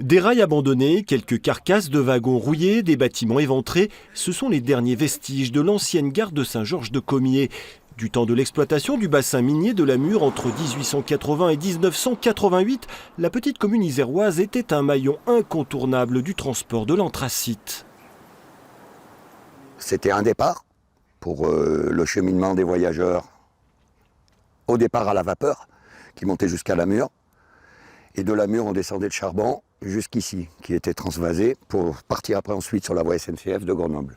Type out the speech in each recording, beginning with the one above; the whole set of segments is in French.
Des rails abandonnés, quelques carcasses de wagons rouillés, des bâtiments éventrés, ce sont les derniers vestiges de l'ancienne gare de Saint-Georges-de-Comiers. Du temps de l'exploitation du bassin minier de la Mure entre 1880 et 1988, la petite commune iséroise était un maillon incontournable du transport de l'anthracite. C'était un départ pour le cheminement des voyageurs au départ à la vapeur qui montait jusqu'à la Mure. Et de la Mure, on descendait de Charbon jusqu'ici, qui était transvasé pour partir après ensuite sur la voie SNCF de Grenoble.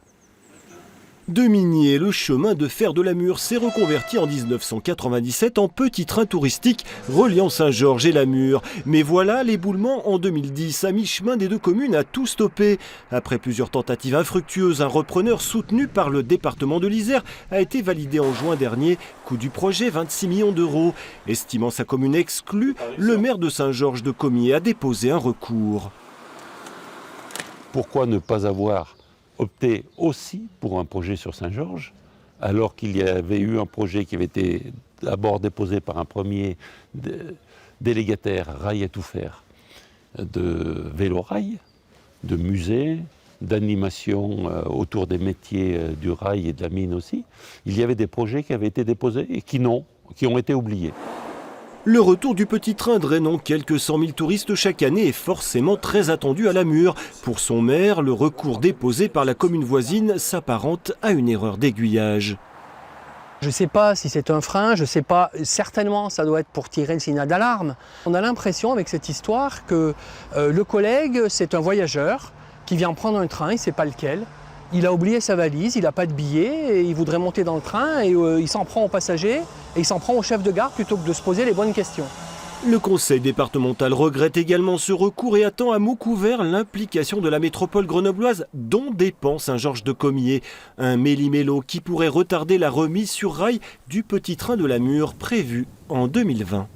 De Minier, le chemin de fer de la Mure s'est reconverti en 1997 en petit train touristique reliant Saint-Georges et la Mure. Mais voilà, l'éboulement en 2010, à mi-chemin des deux communes, a tout stoppé. Après plusieurs tentatives infructueuses, un repreneur soutenu par le département de l'Isère a été validé en juin dernier. Coût du projet, 26 millions d'euros. Estimant sa commune exclue, le maire de Saint-Georges-de-Comiers a déposé un recours. Pourquoi ne pas avoir opté aussi pour un projet sur Saint-Georges, alors qu'il y avait eu un projet qui avait été d'abord déposé par un premier délégataire Rail à tout faire, de vélo-rail, de musée, d'animation autour des métiers du rail et de la mine aussi. Il y avait des projets qui avaient été déposés et qui ont été oubliés. Le retour du petit train drainant quelques 100 000 touristes chaque année est forcément très attendu à la Mure. Pour son maire, le recours déposé par la commune voisine s'apparente à une erreur d'aiguillage. Je ne sais pas si c'est un frein, je ne sais pas, certainement ça doit être pour tirer le signal d'alarme. On a l'impression avec cette histoire que le collègue, c'est un voyageur qui vient prendre un train, il ne sait pas lequel. Il a oublié sa valise, il n'a pas de billet, et il voudrait monter dans le train et il s'en prend aux passagers et il s'en prend au chef de gare plutôt que de se poser les bonnes questions. Le conseil départemental regrette également ce recours et attend à mots couverts l'implication de la métropole grenobloise dont dépend Saint-Georges-de-Comiers. Un méli-mélo qui pourrait retarder la remise sur rail du petit train de la Mure prévu en 2020.